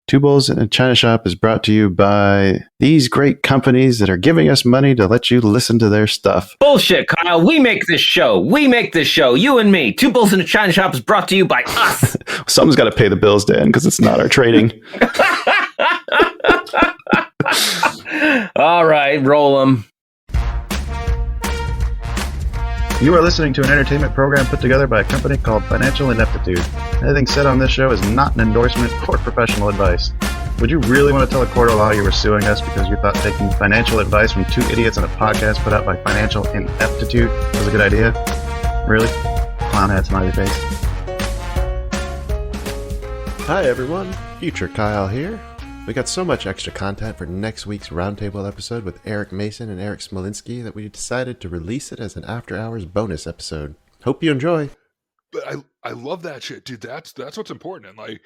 Two Bulls in a China Shop is brought to you by these great companies that are giving us money to let you listen to their stuff. Bullshit, Kyle. We make this show. You and me. Two Bulls in a China Shop is brought to you by us. Someone's got to pay the bills, Dan, because it's not our trading. All right, roll them. You are listening to an entertainment program put together by a company called Financial Ineptitude. Anything said on this show is not an endorsement or professional advice. Would you really want to tell a court of law you were suing us because you thought taking financial advice from two idiots on a podcast put out by Financial Ineptitude was a good idea? Really? Clown hat smiley face. Hi everyone, Future Kyle here. We got so much extra content for next week's roundtable episode with Eric Mason and Eric Smolinski that we decided to release it as an after-hours bonus episode. Hope you enjoy. But I love that shit, dude. That's what's important. And like,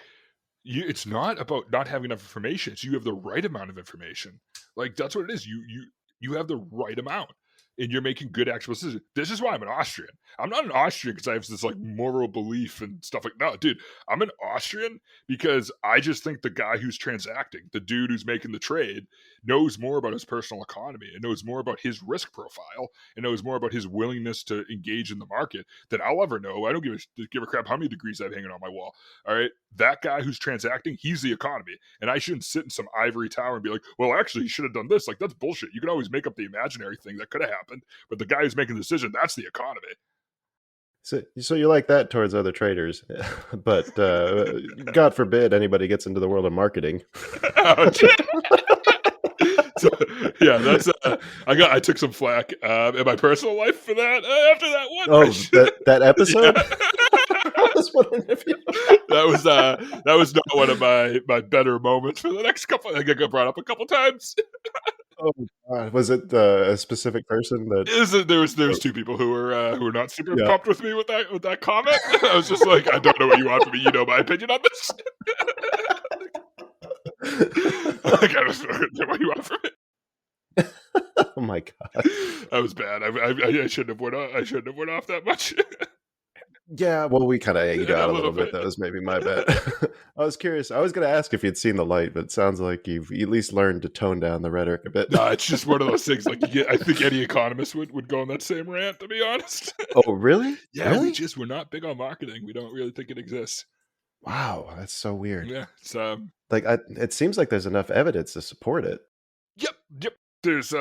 it's not about not having enough information. It's you have the right amount of information. Like that's what it is. You have the right amount, and you're making good actual decisions. This is why I'm an Austrian. I'm not an Austrian because I have this like moral belief and stuff like no, dude. I'm an Austrian because I just think the guy who's transacting, the dude who's making the trade, knows more about his personal economy and knows more about his risk profile and knows more about his willingness to engage in the market than I'll ever know. I don't give a crap how many degrees I have hanging on my wall. All right, that guy who's transacting, he's the economy, and I shouldn't sit in some ivory tower and be like, well, actually, you should have done this. Like that's bullshit. You can always make up the imaginary thing that could have happened, but the guy who's making the decision, that's the economy. So you like that towards other traders, but God forbid anybody gets into the world of marketing. So, yeah, that's I took some flack in my personal life for that after that one. Oh, that episode. Yeah. that was not one of my better moments for the next couple. I think I got brought up a couple times. Oh God. Was it a specific person that? There was two people who were not super pumped with me with that comment. I was just like, I don't know what you want from me. You know my opinion on this. Like, I don't know what you want from me. Oh my God, that was bad. I shouldn't have went off. I shouldn't have went off that much. Yeah, well, we kind of egged out a little bit. That was maybe my bad. I was curious. I was going to ask if you'd seen the light, but it sounds like you've at least learned to tone down the rhetoric a bit. No, it's just one of those things. Like I think any economist would go on that same rant. To be honest. Oh, really? Yeah, really? we're not big on marketing. We don't really think it exists. Wow, that's so weird. Yeah, it's like it seems like there's enough evidence to support it. Yep. There's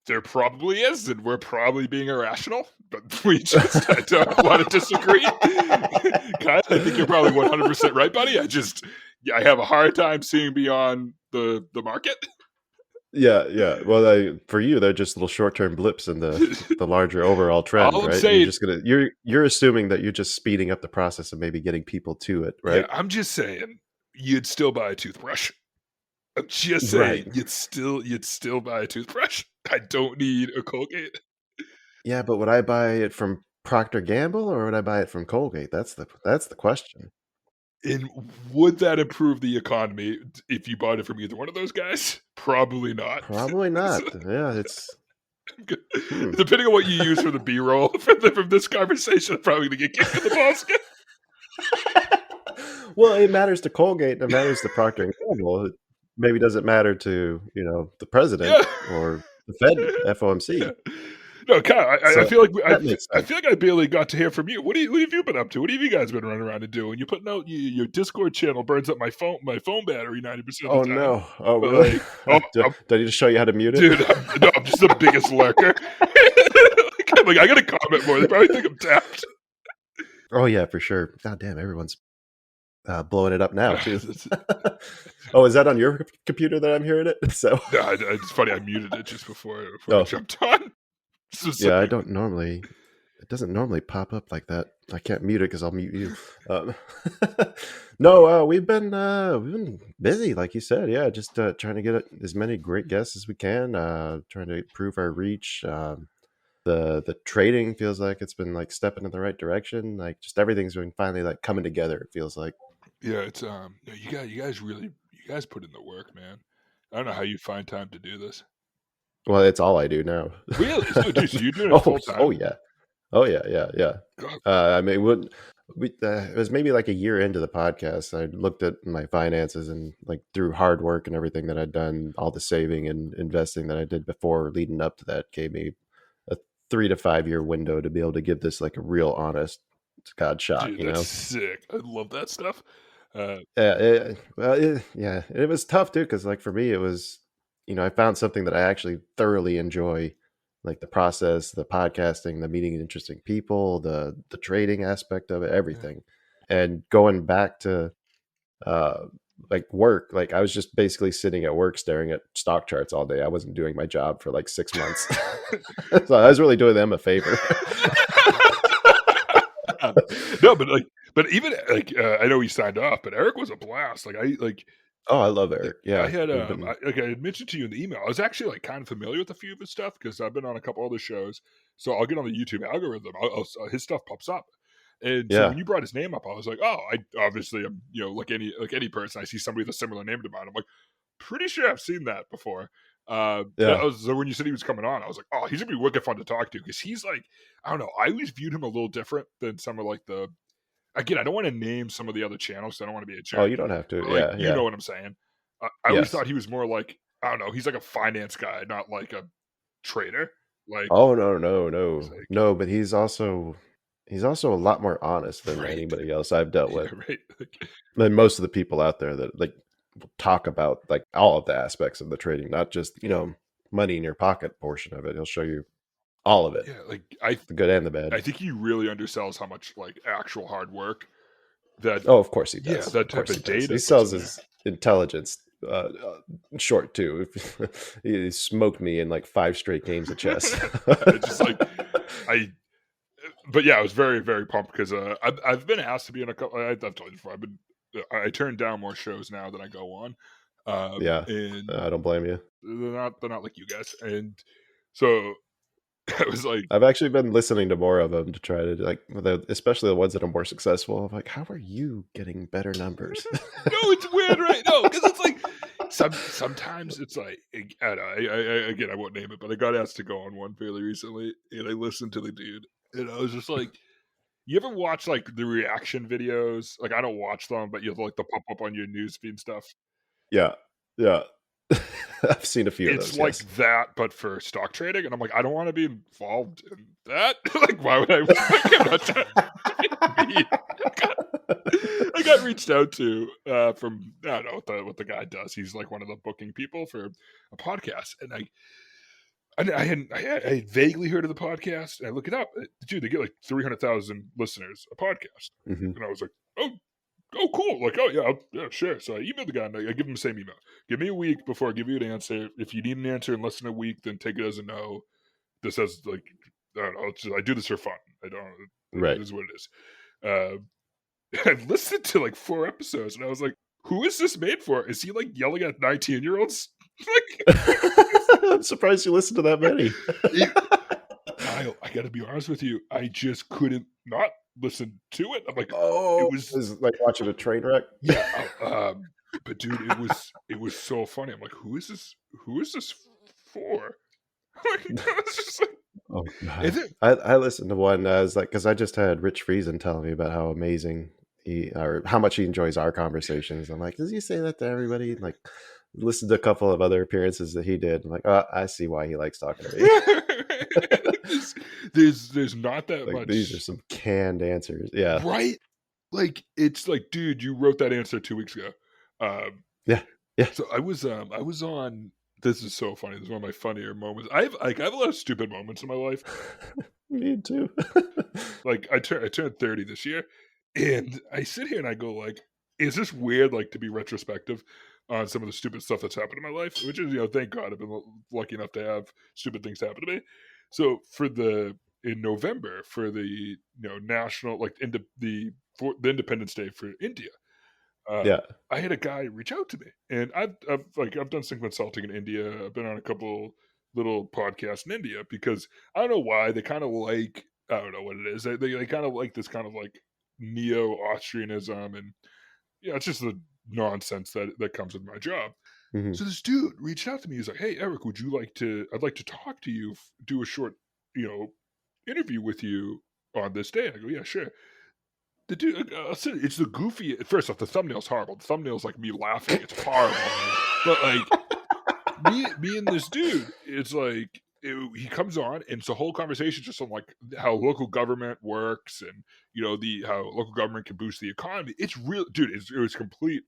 there probably is, and we're probably being irrational, but I don't want to disagree. Kyle, I think you're probably 100% right, buddy. I have a hard time seeing beyond the market. Yeah. Well, for you, they're just little short-term blips in the larger overall trend, All I'm right? saying, you're assuming that you're just speeding up the process of maybe getting people to it, right? Yeah, I'm just saying you'd still buy a toothbrush. I'm just saying you'd still buy a toothbrush. I don't need a Colgate. Yeah, but would I buy it from Procter & Gamble or would I buy it from Colgate? That's the question. And would that improve the economy if you bought it from either one of those guys? Probably not. Probably not. Yeah, it's depending on what you use for the B-roll from this conversation, I'm probably gonna get kicked in the balls. Well, it matters to Colgate and it matters to Procter & Gamble. It maybe doesn't matter to the president or the Fed, FOMC. Yeah. No, Kyle, I feel like I barely got to hear from you. What have you been up to? What have you guys been running around and doing? You putting out your Discord channel burns up my phone battery 90% of the time. Oh no! Oh really? Do I need to show you how to mute it, dude? I'm just the biggest lurker. Like I gotta comment more. They probably think I'm tapped. Oh yeah, for sure. God damn, everyone's blowing it up now too. Oh, is that on your computer that I'm hearing it? So no, it's funny. I muted it just before I jumped on. Yeah, it doesn't normally pop up like that. I can't mute it because I'll mute you. No, we've been busy, like you said. Yeah, just trying to get as many great guests as we can. Trying to improve our reach. The trading feels like it's been like stepping in the right direction. Like just everything's been finally like coming together. It feels like. Yeah, it's you guys put in the work, man. I don't know how you find time to do this. Well, it's all I do now. Really? So you're doing it full time? Oh yeah. I mean, It was maybe like a year into the podcast. I looked at my finances and like through hard work and everything that I'd done, all the saving and investing that I did before leading up to that gave me a 3 to 5 year window to be able to give this like a real honest to God shot, Dude, that's sick. I love that stuff. Yeah, yeah, it was tough too because like for me it was, I found something that I actually thoroughly enjoy, like the process, the podcasting, the meeting interesting people, the trading aspect of it, everything, and going back to uh like work, like I was just basically sitting at work staring at stock charts all day. I wasn't doing my job for like 6 months, so I was really doing them a favor. No, but even like I know he signed off, but Eric was a blast. Oh, I love Eric. I Yeah, had we've been. I had mentioned to you in the email. I was actually like kind of familiar with a few of his stuff because I've been on a couple other shows. So I'll get on the YouTube algorithm. His stuff pops up, and so Yeah, when you brought his name up, I was like, oh, I obviously am like any person. I see somebody with a similar name to mine. I'm like, pretty sure I've seen that before. yeah. So when you said he was coming on, I was like, oh, he's gonna be wicked fun to talk to because he's like, I don't know. I always viewed him a little different than some of like the. Again, I don't want to name some of the other channels. 'Cause I don't want to be a Oh, jerk. you don't have to. But like, Yeah, you know yeah. what I'm saying. I always Yes. thought he was more like I don't know. He's like a finance guy, not like a trader. Like, Oh no, no, no, it's like no! But he's also a lot more honest than right, anybody else I've dealt yeah, with. right. Like, Than most of the people out there that like will talk about like all of the aspects of the trading, not just money in your pocket portion of it. He'll show you all of it, yeah, the good and the bad. I think he really undersells how much like actual hard work that Oh, of course he yeah does. that Of type course he of does. data He puts sells in there. his intelligence short too. He smoked me in like 5 straight games of chess. Just like I but yeah, I was very, very pumped because I've been asked to be in a couple. I've told you before. I turn down more shows now than I go on, Yeah, and I don't blame you. they're not like you guys. And so I was like, I've actually been listening to more of them to try to like, especially the ones that are more successful. I'm like, how are you getting better numbers? no, it's weird, right? No, because it's like sometimes it's like I don't know. Again, I won't name it, but I got asked to go on one fairly recently, and I listened to the dude, and I was just like. You ever watch like the reaction videos? Like I don't watch them, but you have like the pop up on your newsfeed and stuff. Yeah, yeah. I've seen a few of It's those. like Yes. that, but for stock trading, and I'm like, I don't want to be involved in that. Like, why would I? Like, I'm not trying to be mean. I got reached out to from I don't know what the guy does. He's like one of the booking people for a podcast, and I had vaguely heard of the podcast, and I look it up. Dude, they get like 300,000 listeners a podcast, Hmm. and I was like, oh, cool. Like, oh, yeah, yeah, sure. So I emailed the guy, and I give him the same email. Give me a week before I give you an answer. If you need an answer in less than a week, then take it as a no. This has, like, I don't know. I do this for fun. I don't, Right. it is what it is. I've listened to like 4 episodes, and I was like, who is this made for? Is he like yelling at 19-year-olds? Like, I'm surprised you listened to that many. Kyle, I got to be honest with you. I just couldn't not listen to it. I'm like, Oh, it was is it like watching a train wreck? yeah, but dude, it was so funny. I'm like, who is this? Who is this for? Like, I was just like, Oh and God, then, I listened to one. I was like, because I just had Rich Friesen telling me about how amazing he or how much he enjoys our conversations. I'm like, does he say that to everybody? And, like, listened to a couple of other appearances that he did. I'm like, oh, I see why he likes talking to me. like there's not that Like these are much, some canned answers. Yeah, right? Like it's like, dude, you wrote that answer 2 weeks ago. Um, yeah, yeah. so I was on. This is so funny. This is one of my funnier moments. I have a lot of stupid moments in my life. Me too. Like I turned 30 this year, and I sit here and I go like, is this weird? Like to be retrospective on some of the stupid stuff that's happened in my life, which is thank God I've been lucky enough to have stupid things happen to me. So in November for the national like for the Independence Day for India, uh, Yeah, I had a guy reach out to me, and I've done some consulting in India. I've been on a couple little podcasts in India because I don't know why they kind of like I don't know what it is. They kind of like this kind of like neo Austrianism, and it's just the nonsense that comes with my job. hmm, So this dude reached out to me. He's like, "Hey Eric, would you like to? I'd like to talk to you, do a short you know interview with you on this day." I go, "Yeah, sure." The dude, it's the goofy. First off, the thumbnail's horrible. The thumbnail's like me laughing. It's horrible. But like me and this dude, it's like he comes on, and it's a whole conversation just on like how local government works, and how local government can boost the economy. It's real, dude. It was complete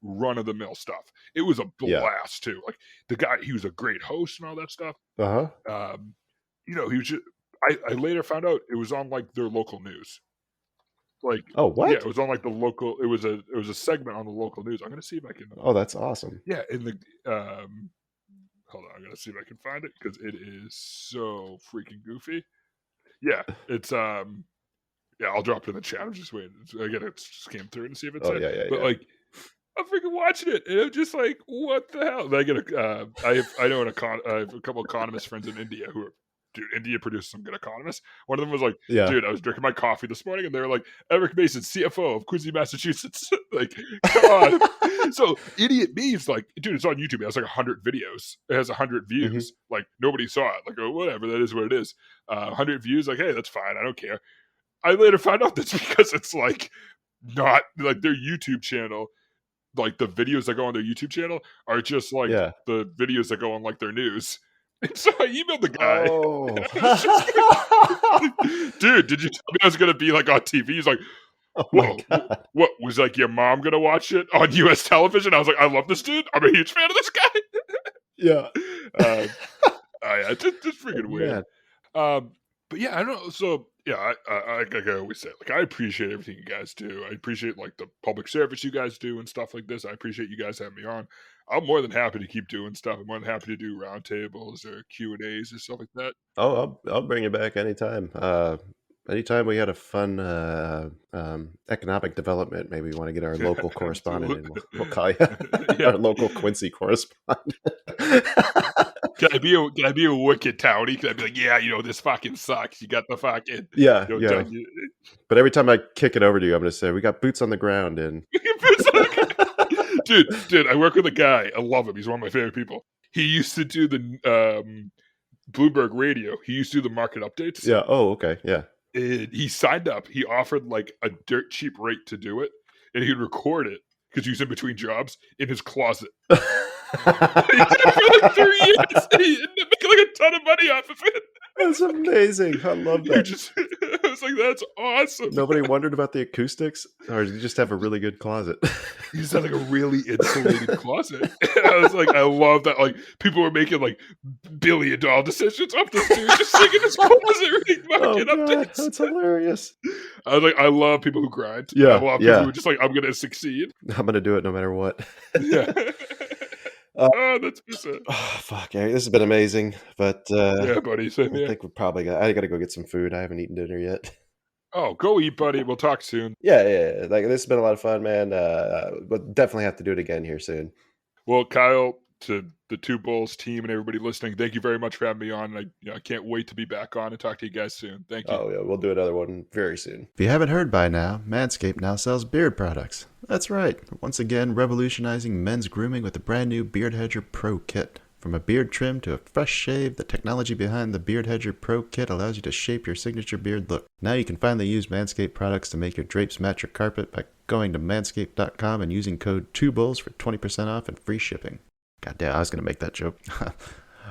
run of the mill stuff. It was a blast too. Like the guy, he was a great host and all that stuff. He was just. I later found out it was on like their local news. Like, oh, what? Yeah, it was on like the local. It was a segment on the local news. I'm gonna see if I can. Oh, that's awesome. Yeah, in the hold on, I'm gonna see if I can find it because it is so freaking goofy. Yeah, it's yeah, I'll drop it in the chat. I'm just waiting. I gotta scan through and see if it's but like I'm freaking watching it, and I'm just like, what the hell? And I get I know I have a couple economist friends in India who are. Dude, India produced some good economists. One of them was like, dude, I was drinking my coffee this morning, and they were like, Eric Mason, CFO of Quincy, Massachusetts. Like, come on. So, idiot me is like, dude, it's on YouTube. It has like 100 videos. It has 100 views. Like, nobody saw it. Like, oh, whatever, that is what it is. 100 views, like, hey, that's fine. I don't care. I later found out that's because it's like not like their YouTube channel. Like, the videos that go on their YouTube channel are just like the videos that go on like their news. And so I emailed the guy. Oh. Dude, did you tell me I was going to be like on TV? He's like, whoa, what was like your mom going to watch it on U.S. television? I was like, I love this dude. I'm a huge fan of this guy. Yeah. It's freaking weird. But yeah, I don't know. So yeah, like I always say, like I appreciate everything you guys do. I appreciate like the public service you guys do and stuff like this. I appreciate you guys having me on. I'm more than happy to keep doing stuff. I'm more than happy to do roundtables or Q&As or stuff like that. Oh, I'll bring you back anytime. Anytime we had a fun economic development, maybe we want to get our local correspondent in. We'll call you our local Quincy correspondent. Can I be a wicked townie? Can I be like, yeah, this fucking sucks. You got the fucking But every time I kick it over to you, I'm going to say we got boots on the ground and. Dude, I work with a guy. I love him. He's one of my favorite people. He used to do the Bloomberg Radio. He used to do the market updates. Yeah. Oh, okay. Yeah. And he signed up. He offered like a dirt cheap rate to do it, and he'd record it because he was in between jobs in his closet. He did it for like 3 years. And he ended up making like a ton of money off of it. That's amazing. I love that. I was like, that's awesome. Nobody wondered about the acoustics, or did you just have a really good closet? You just had like a really insulated closet. And I was like, I love that. Like people were making like $1 billion decisions off this dude just sitting in his closet reading market updates. That's hilarious. I was like, I love people who grind. Yeah, I love people who are just like, I'm gonna succeed. I'm gonna do it no matter what. Yeah. That's it. Oh, fuck, Eric, this has been amazing. But yeah, buddy. Same here. I think I gotta go get some food. I haven't eaten dinner yet. Oh, go eat, buddy. We'll talk soon. Yeah. Like this has been a lot of fun, man. We'll definitely have to do it again here soon. Well, Kyle, to the Two Bulls team and everybody listening, thank you very much for having me on. I can't wait to be back on and talk to you guys soon. Thank you. Oh yeah, we'll do another one very soon. If you haven't heard by now, Manscaped now sells beard products. That's right. Once again, revolutionizing men's grooming with the brand new Beard Hedger Pro Kit. From a beard trim to a fresh shave, the technology behind the Beard Hedger Pro Kit allows you to shape your signature beard look. Now you can finally use Manscaped products to make your drapes match your carpet by going to manscaped.com and using code 2bulls for 20% off and free shipping. God damn, I was going to make that joke.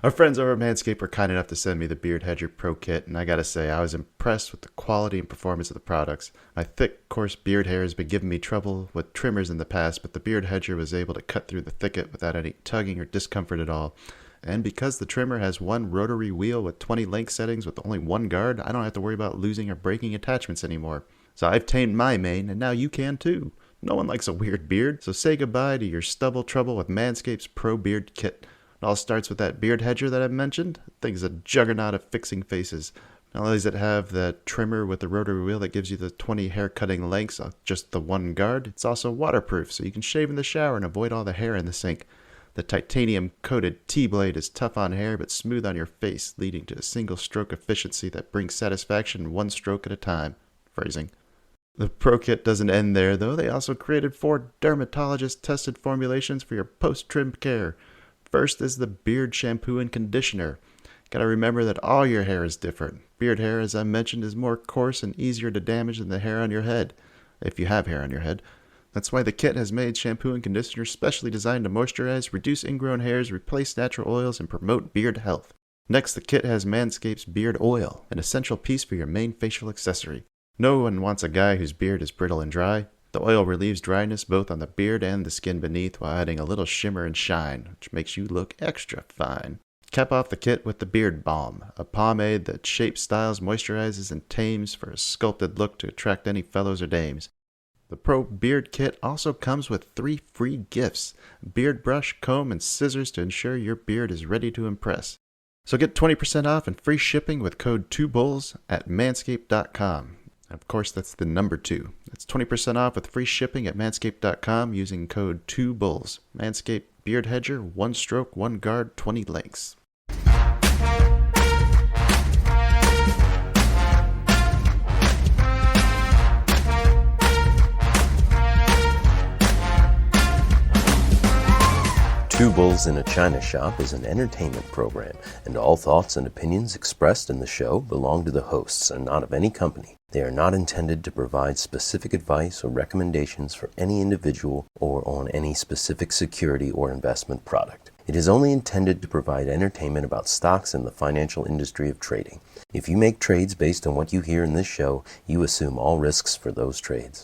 Our friends over at Manscaped were kind enough to send me the Beard Hedger Pro Kit, and I gotta say, I was impressed with the quality and performance of the products. My thick, coarse beard hair has been giving me trouble with trimmers in the past, but the Beard Hedger was able to cut through the thicket without any tugging or discomfort at all. And because the trimmer has one rotary wheel with 20 length settings with only one guard, I don't have to worry about losing or breaking attachments anymore. So I've tamed my mane, and now you can too. No one likes a weird beard, so say goodbye to your stubble trouble with Manscaped's Pro Beard Kit. It all starts with that beard hedger that I mentioned. The thing's a juggernaut of fixing faces. Not only does it have the trimmer with the rotary wheel that gives you the 20 hair cutting lengths on just the one guard, it's also waterproof so you can shave in the shower and avoid all the hair in the sink. The titanium coated T-blade is tough on hair but smooth on your face, leading to a single stroke efficiency that brings satisfaction one stroke at a time. Phrasing. The Pro Kit doesn't end there though. They also created 4 dermatologist tested formulations for your post-trim care. First is the beard shampoo and conditioner. Gotta remember that all your hair is different. Beard hair, as I mentioned, is more coarse and easier to damage than the hair on your head. if you have hair on your head. That's why the kit has made shampoo and conditioner specially designed to moisturize, reduce ingrown hairs, replace natural oils, and promote beard health. Next, the kit has Manscaped's Beard Oil, an essential piece for your main facial accessory. No one wants a guy whose beard is brittle and dry. The oil relieves dryness both on the beard and the skin beneath while adding a little shimmer and shine, which makes you look extra fine. Cap off the kit with the Beard Balm, a pomade that shapes, styles, moisturizes, and tames for a sculpted look to attract any fellows or dames. The Pro Beard Kit also comes with 3 free gifts: beard brush, comb, and scissors to ensure your beard is ready to impress. So get 20% off and free shipping with code 2bulls at manscaped.com. Of course, that's the number 2. That's 20% off with free shipping at manscaped.com using code 2bulls. Manscaped Beard Hedger, 1 stroke, 1 guard, 20 lengths. Two Bulls in a China Shop is an entertainment program, and all thoughts and opinions expressed in the show belong to the hosts and not of any company. They are not intended to provide specific advice or recommendations for any individual or on any specific security or investment product. It is only intended to provide entertainment about stocks and the financial industry of trading. If you make trades based on what you hear in this show, you assume all risks for those trades.